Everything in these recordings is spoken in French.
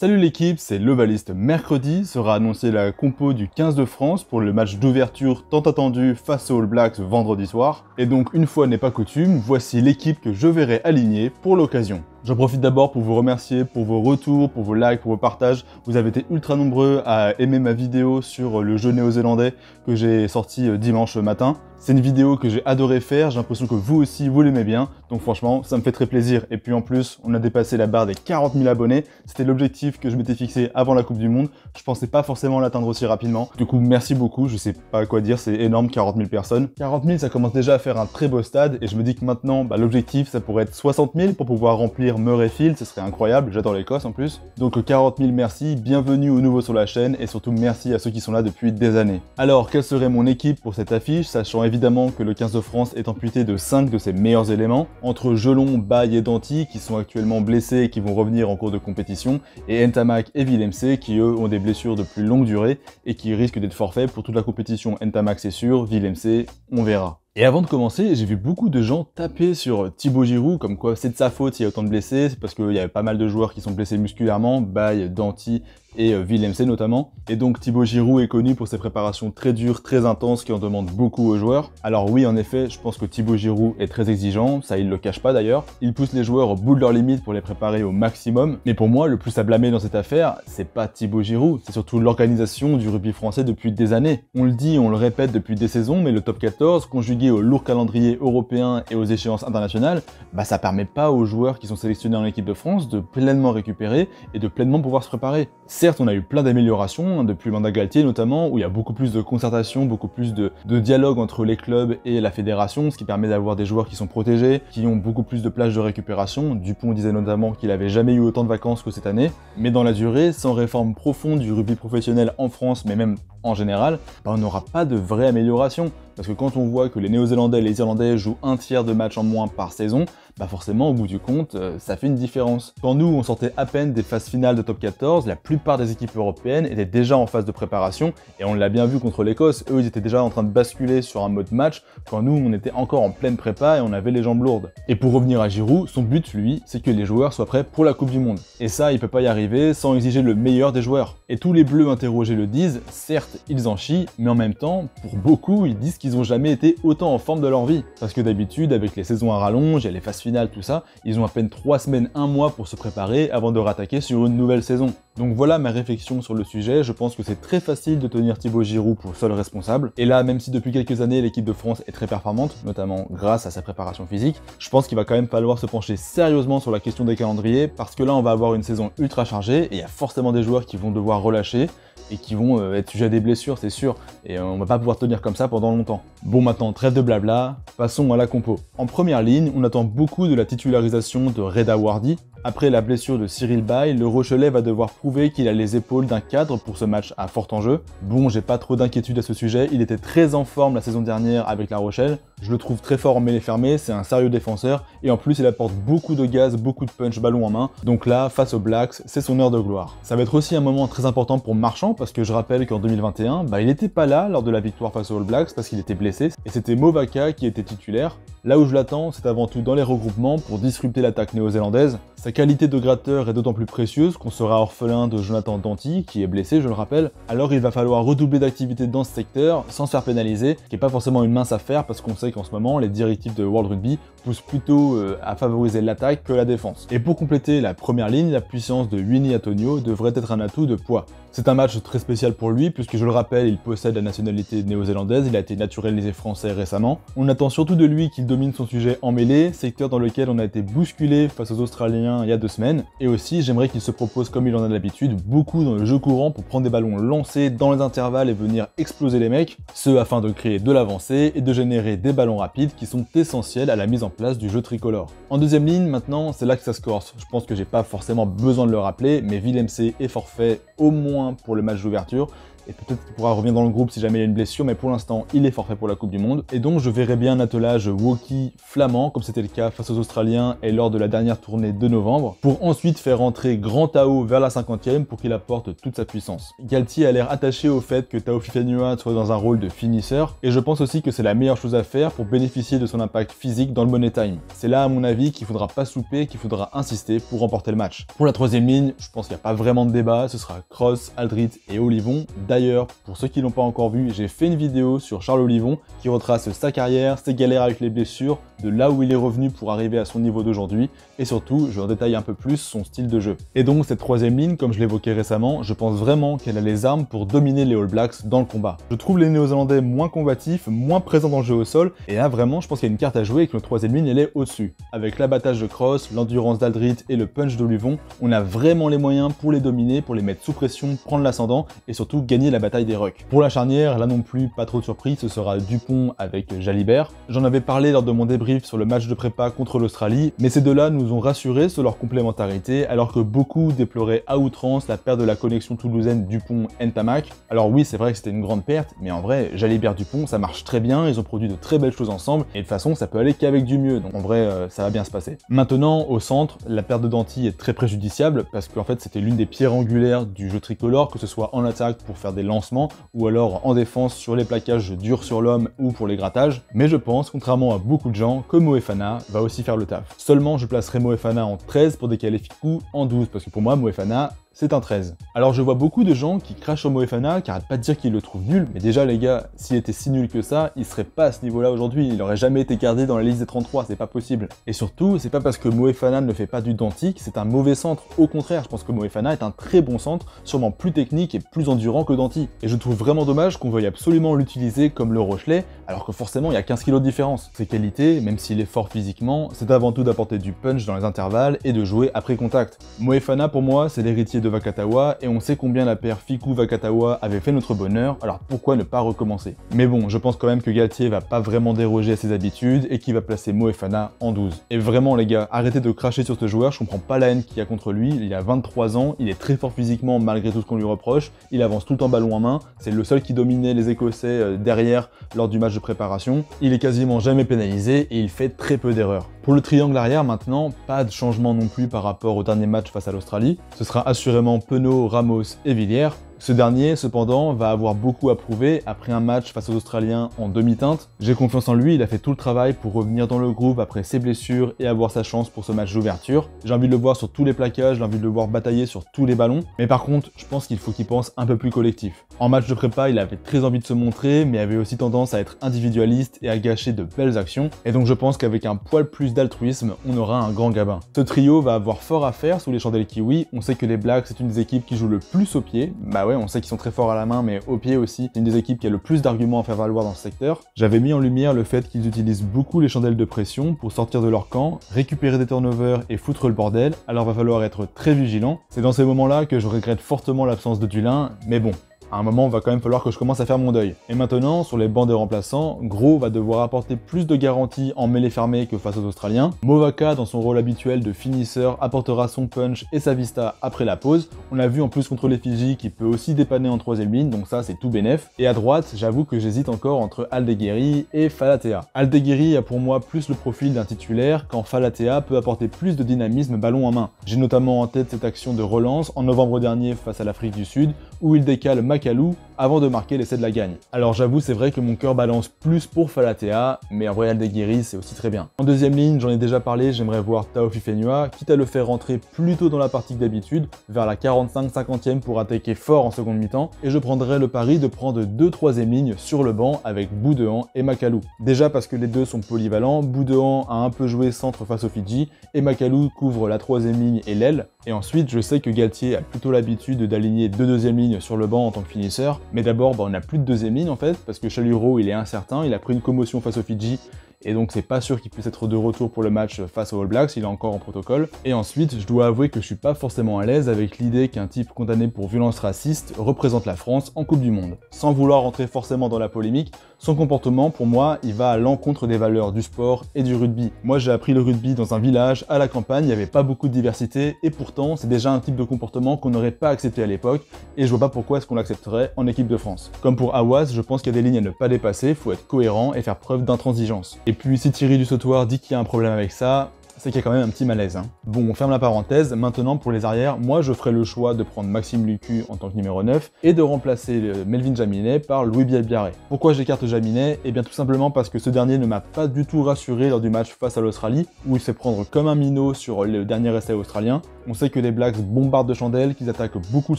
Salut l'équipe, c'est Levalist. Mercredi sera annoncée la compo du 15 de France pour le match d'ouverture tant attendu face aux All Blacks vendredi soir. Et donc une fois n'est pas coutume, voici l'équipe que je verrai aligner pour l'occasion. J'en profite d'abord pour vous remercier pour vos retours, pour vos likes, pour vos partages. Vous avez été ultra nombreux à aimer ma vidéo sur le jeu néo-zélandais que j'ai sorti dimanche matin. C'est une vidéo que j'ai adoré faire, j'ai l'impression que vous aussi vous l'aimez bien, donc franchement ça me fait très plaisir. Et puis en plus on a dépassé la barre des 40 000 abonnés, c'était l'objectif que je m'étais fixé avant la Coupe du Monde. Je pensais pas forcément l'atteindre aussi rapidement, du coup merci beaucoup, je sais pas quoi dire, c'est énorme 40 000 personnes. 40 000 ça commence déjà à faire un très beau stade et je me dis que maintenant l'objectif ça pourrait être 60 000 pour pouvoir remplir Murrayfield, ce serait incroyable, j'adore l'Écosse en plus. Donc 40 000 merci, bienvenue aux nouveaux sur la chaîne et surtout merci à ceux qui sont là depuis des années. Alors quelle serait mon équipe pour cette affiche, sachant évidemment que le 15 de France est amputé de 5 de ses meilleurs éléments, entre Jelon, Baye et Danty qui sont actuellement blessés et qui vont revenir en cours de compétition, et Ntamak et Willemse qui eux ont des blessures de plus longue durée et qui risquent d'être forfaits pour toute la compétition. Ntamak c'est sûr, Willemse on verra. Et avant de commencer, j'ai vu beaucoup de gens taper sur Thibaut Giroud, comme quoi c'est de sa faute s'il y a autant de blessés, c'est parce qu'il y avait pas mal de joueurs qui sont blessés musculairement, Baye, Danty et Willemse notamment. Et donc Thibaut Giroud est connu pour ses préparations très dures, très intenses, qui en demandent beaucoup aux joueurs. Alors oui, en effet, je pense que Thibaut Giroud est très exigeant, ça il le cache pas d'ailleurs. Il pousse les joueurs au bout de leurs limites pour les préparer au maximum. Mais pour moi, le plus à blâmer dans cette affaire, c'est pas Thibaut Giroud, c'est surtout l'organisation du rugby français depuis des années. On le dit, on le répète depuis des saisons, mais le top 14, conjugué au lourd calendrier européen et aux échéances internationales, ça permet pas aux joueurs qui sont sélectionnés en équipe de France de pleinement récupérer et de pleinement pouvoir se préparer. Certes, on a eu plein d'améliorations, depuis Manda Galtier notamment, où il y a beaucoup plus de concertation, beaucoup plus de dialogue entre les clubs et la fédération, ce qui permet d'avoir des joueurs qui sont protégés, qui ont beaucoup plus de plages de récupération. Dupont disait notamment qu'il avait jamais eu autant de vacances que cette année. Mais dans la durée, sans réforme profonde du rugby professionnel en France, mais même en général, on n'aura pas de vraie amélioration. Parce que quand on voit que les Néo-Zélandais et les Irlandais jouent un tiers de matchs en moins par saison, forcément, au bout du compte, ça fait une différence. Quand nous, on sortait à peine des phases finales de top 14, la plupart des équipes européennes étaient déjà en phase de préparation, et on l'a bien vu contre l'Écosse, eux, ils étaient déjà en train de basculer sur un mode match, quand nous, on était encore en pleine prépa et on avait les jambes lourdes. Et pour revenir à Giroud, son but, lui, c'est que les joueurs soient prêts pour la Coupe du Monde. Et ça, il peut pas y arriver sans exiger le meilleur des joueurs. Et tous les bleus interrogés le disent, certes, ils en chient, mais en même temps, pour beaucoup, ils disent qu'ils ont jamais été autant en forme de leur vie. Parce que d'habitude, avec les saisons à rallonge et les phases finales, tout ça, ils ont à peine 3 semaines, 1 mois pour se préparer avant de rattaquer sur une nouvelle saison. Donc voilà ma réflexion sur le sujet, je pense que c'est très facile de tenir Thibaut Giroud pour seul responsable. Et là, même si depuis quelques années l'équipe de France est très performante, notamment grâce à sa préparation physique, je pense qu'il va quand même falloir se pencher sérieusement sur la question des calendriers, parce que là on va avoir une saison ultra chargée, et il y a forcément des joueurs qui vont devoir relâcher, et qui vont être sujets à des blessures, c'est sûr, et on va pas pouvoir tenir comme ça pendant longtemps. Bon, maintenant, trêve de blabla, passons à la compo. En première ligne, on attend beaucoup de la titularisation de Reda Wardy. Après la blessure de Cyril Baye, le Rochelais va devoir prouver qu'il a les épaules d'un cadre pour ce match à fort enjeu. Bon, j'ai pas trop d'inquiétude à ce sujet, il était très en forme la saison dernière avec La Rochelle. Je le trouve très fort en mêlée fermée, c'est un sérieux défenseur, et en plus il apporte beaucoup de gaz, beaucoup de punch ballon en main. Donc là, face aux Blacks, c'est son heure de gloire. Ça va être aussi un moment très important pour Marchand, parce que je rappelle qu'en 2021, il n'était pas là lors de la victoire face aux All Blacks, parce qu'il était blessé, et c'était Movaka qui était titulaire. Là où je l'attends, c'est avant tout dans les regroupements pour disrupter l'attaque néo-zélandaise. Sa qualité de gratteur est d'autant plus précieuse qu'on sera orphelin de Jonathan Danty, qui est blessé, je le rappelle. Alors il va falloir redoubler d'activité dans ce secteur, sans se faire pénaliser, ce qui n'est pas forcément une mince affaire, parce qu'on sait qu'en ce moment, les directives de World Rugby poussent plutôt à favoriser l'attaque que la défense. Et pour compléter la première ligne, la puissance de Winnie Atonio devrait être un atout de poids. C'est un match très spécial pour lui, puisque je le rappelle, il possède la nationalité néo-zélandaise, il a été naturalisé français récemment. On attend surtout de lui qu'il domine son sujet en mêlée, secteur dans lequel on a été bousculé face aux Australiens il y a 2 semaines. Et aussi, j'aimerais qu'il se propose, comme il en a l'habitude, beaucoup dans le jeu courant pour prendre des ballons lancés dans les intervalles et venir exploser les mecs, ce afin de créer de l'avancée et de générer des ballons rapides qui sont essentiels à la mise en place du jeu tricolore. En deuxième ligne, maintenant, c'est là que ça se corse. Je pense que j'ai pas forcément besoin de le rappeler, mais Willemse est forfait au moins pour le match d'ouverture, et peut-être qu'il pourra revenir dans le groupe si jamais il y a une blessure, mais pour l'instant, il est forfait pour la Coupe du Monde. Et donc, je verrai bien un attelage Woki flamand, comme c'était le cas face aux Australiens et lors de la dernière tournée de novembre, pour ensuite faire entrer Grand Tao vers la 50e pour qu'il apporte toute sa puissance. Galtier a l'air attaché au fait que Tao Fifenua soit dans un rôle de finisseur, et je pense aussi que c'est la meilleure chose à faire pour bénéficier de son impact physique dans le Money Time. C'est là, à mon avis, qu'il faudra pas souper, qu'il faudra insister pour remporter le match. Pour la troisième ligne, je pense qu'il n'y a pas vraiment de débat, ce sera Cross, Aldrit et Olivon. D'ailleurs, pour ceux qui l'ont pas encore vu, j'ai fait une vidéo sur Charles Olivon qui retrace sa carrière, ses galères avec les blessures, de là où il est revenu pour arriver à son niveau d'aujourd'hui, et surtout, je détaille un peu plus son style de jeu. Et donc, cette troisième ligne, comme je l'évoquais récemment, je pense vraiment qu'elle a les armes pour dominer les All Blacks dans le combat. Je trouve les Néo-Zélandais moins combatifs, moins présents dans le jeu au sol, et là, vraiment, je pense qu'il y a une carte à jouer et que notre troisième ligne, elle est au-dessus. Avec l'abattage de Cross, l'endurance d'Aldrit et le punch d'Olivon, on a vraiment les moyens pour les dominer, pour les mettre sous pression, prendre l'ascendant, et surtout gagner la bataille des rucks. Pour la charnière, là non plus, pas trop de surprise, ce sera Dupont avec Jalibert. J'en avais parlé lors de mon débrief sur le match de prépa contre l'Australie, mais ces deux-là nous ont rassurés sur leur complémentarité, alors que beaucoup déploraient à outrance la perte de la connexion toulousaine Dupont-Ntamak. Alors oui, c'est vrai que c'était une grande perte, mais en vrai, Jalibert-Dupont, ça marche très bien, ils ont produit de très belles choses ensemble, et de toute façon, ça peut aller qu'avec du mieux, donc en vrai, ça va bien se passer. Maintenant, au centre, la perte de Danty est très préjudiciable, parce qu'en fait, c'était l'une des pierres angulaires du jeu tricolore, que ce soit en attaque pour faire des lancements, ou alors en défense sur les plaquages durs sur l'homme ou pour les grattages, mais je pense, contrairement à beaucoup de gens, que Moefana va aussi faire le taf. Seulement, je placerai Moefana en 13 pour décaler Fickou en 12, parce que pour moi, Moefana, c'est un 13. Alors je vois beaucoup de gens qui crachent sur Moefana, qui arrêtent pas de dire qu'ils le trouvent nul, mais déjà les gars, s'il était si nul que ça, il serait pas à ce niveau-là aujourd'hui, il aurait jamais été gardé dans la liste des 33, c'est pas possible. Et surtout, c'est pas parce que Moefana ne fait pas du Danty que c'est un mauvais centre, au contraire, je pense que Moefana est un très bon centre, sûrement plus technique et plus endurant que Danty. Et je trouve vraiment dommage qu'on veuille absolument l'utiliser comme le Rochelet, alors que forcément il y a 15 kg de différence. Ses qualités, même s'il est fort physiquement, c'est avant tout d'apporter du punch dans les intervalles et de jouer après contact. Moefana pour moi, c'est l'héritier de Vakatawa, et on sait combien la paire Fickou-Vakatawa avait fait notre bonheur, alors pourquoi ne pas recommencer? Mais bon, je pense quand même que Galtier va pas vraiment déroger à ses habitudes et qu'il va placer Moefana en 12. Et vraiment les gars, arrêtez de cracher sur ce joueur, je comprends pas la haine qu'il y a contre lui, il a 23 ans, il est très fort physiquement malgré tout ce qu'on lui reproche, il avance tout le temps ballon en main, c'est le seul qui dominait les Écossais derrière lors du match de préparation, il est quasiment jamais pénalisé et il fait très peu d'erreurs. Pour le triangle arrière maintenant, pas de changement non plus par rapport au dernier match face à l'Australie, ce sera assurément Penaud, Ramos et Villiers. Ce dernier, cependant, va avoir beaucoup à prouver après un match face aux Australiens en demi-teinte. J'ai confiance en lui, il a fait tout le travail pour revenir dans le groupe après ses blessures et avoir sa chance pour ce match d'ouverture. J'ai envie de le voir sur tous les plaquages, j'ai envie de le voir batailler sur tous les ballons. Mais par contre, je pense qu'il faut qu'il pense un peu plus collectif. En match de prépa, il avait très envie de se montrer, mais avait aussi tendance à être individualiste et à gâcher de belles actions. Et donc je pense qu'avec un poil plus d'altruisme, on aura un grand gabin. Ce trio va avoir fort à faire sous les chandelles kiwi. On sait que les Blacks, c'est une des équipes qui joue le plus au pied. Bah ouais, on sait qu'ils sont très forts à la main, mais au pied aussi, c'est une des équipes qui a le plus d'arguments à faire valoir dans ce secteur. J'avais mis en lumière le fait qu'ils utilisent beaucoup les chandelles de pression pour sortir de leur camp, récupérer des turnovers et foutre le bordel, alors va falloir être très vigilant. C'est dans ces moments-là que je regrette fortement l'absence de Dulin, mais bon. À un moment, il va quand même falloir que je commence à faire mon deuil. Et maintenant, sur les bancs de remplaçants, Gros va devoir apporter plus de garanties en mêlée fermée que face aux Australiens. Movaka, dans son rôle habituel de finisseur, apportera son punch et sa vista après la pause. On a vu en plus contre les Fidji qu'il peut aussi dépanner en troisième ligne, donc ça c'est tout bénef. Et à droite, j'avoue que j'hésite encore entre Aldeguerri et Falatea. Aldeguerri a pour moi plus le profil d'un titulaire, quand Falatea peut apporter plus de dynamisme ballon en main. J'ai notamment en tête cette action de relance en novembre dernier face à l'Afrique du Sud, où il décale Makalu avant de marquer l'essai de la gagne. Alors j'avoue, c'est vrai que mon cœur balance plus pour Falatea, mais en vrai Aldeguerri c'est aussi très bien. En deuxième ligne, j'en ai déjà parlé, j'aimerais voir Tao Fifenua, quitte à le faire rentrer plus tôt dans la partie que d'habitude, vers la 45-50e pour attaquer fort en seconde mi-temps, et je prendrais le pari de prendre deux troisième lignes sur le banc avec Boudehans et Makalu. Déjà parce que les deux sont polyvalents, Boudehans a un peu joué centre face aux Fidji, et Makalu couvre la troisième ligne et l'aile, et ensuite je sais que Galtier a plutôt l'habitude d'aligner deux deuxièmes lignes sur le banc en tant que finisseur, mais d'abord on n'a plus de deuxième ligne en fait, parce que Chaluro il est incertain, il a pris une commotion face aux Fidji, et donc c'est pas sûr qu'il puisse être de retour pour le match face aux All Blacks, il est encore en protocole. Et ensuite, je dois avouer que je suis pas forcément à l'aise avec l'idée qu'un type condamné pour violence raciste représente la France en Coupe du Monde. Sans vouloir rentrer forcément dans la polémique, son comportement, pour moi, il va à l'encontre des valeurs du sport et du rugby. Moi, j'ai appris le rugby dans un village, à la campagne, il n'y avait pas beaucoup de diversité, et pourtant, c'est déjà un type de comportement qu'on n'aurait pas accepté à l'époque, et je vois pas pourquoi est-ce qu'on l'accepterait en équipe de France. Comme pour Awaz, je pense qu'il y a des lignes à ne pas dépasser, faut être cohérent et faire preuve d'intransigeance. Et puis, si Thierry Dussautoir dit qu'il y a un problème avec ça, c'est qu'il y a quand même un petit malaise. Bon, on ferme la parenthèse. Maintenant, pour les arrières, moi, je ferai le choix de prendre Maxime Lucu en tant que numéro 9 et de remplacer Melvin Jaminet par Louis Bielbiarré. Pourquoi j'écarte Jaminet? Eh bien, tout simplement parce que ce dernier ne m'a pas du tout rassuré lors du match face à l'Australie, où il se fait prendre comme un minot sur le dernier essai australien. On sait que les Blacks bombardent de chandelles, qu'ils attaquent beaucoup le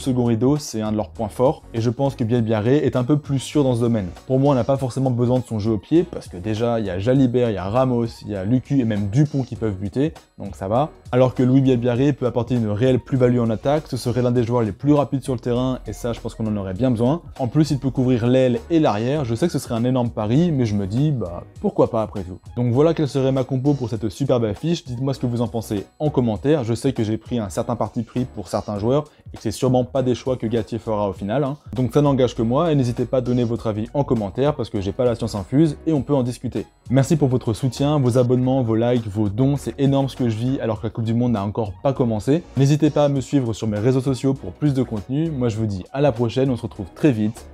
second rideau, c'est un de leurs points forts, et je pense que Bielbiarré est un peu plus sûr dans ce domaine. Pour moi, on n'a pas forcément besoin de son jeu au pied, parce que déjà, il y a Jalibert, il y a Ramos, il y a Lucu et même Dupont qui peuvent buter, donc ça va. Alors que Louis Bielbiarré peut apporter une réelle plus-value en attaque, ce serait l'un des joueurs les plus rapides sur le terrain, et ça, je pense qu'on en aurait bien besoin. En plus, il peut couvrir l'aile et l'arrière, je sais que ce serait un énorme pari, mais je me dis, bah, pourquoi pas après tout. Donc voilà quelle serait ma compo pour cette superbe affiche, dites-moi ce que vous en pensez en commentaire, je sais que j'ai pris un certain parti pris pour certains joueurs, et que c'est sûrement pas des choix que Galtier fera au final, donc ça n'engage que moi, et n'hésitez pas à donner votre avis en commentaire, parce que j'ai pas la science infuse, et on peut en discuter. Merci pour votre soutien, vos abonnements, vos likes, vos dons, c'est énorme ce que je vis alors que la Coupe du Monde n'a encore pas commencé. N'hésitez pas à me suivre sur mes réseaux sociaux pour plus de contenu. Moi je vous dis à la prochaine, on se retrouve très vite.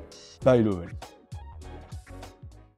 Bye Lowell.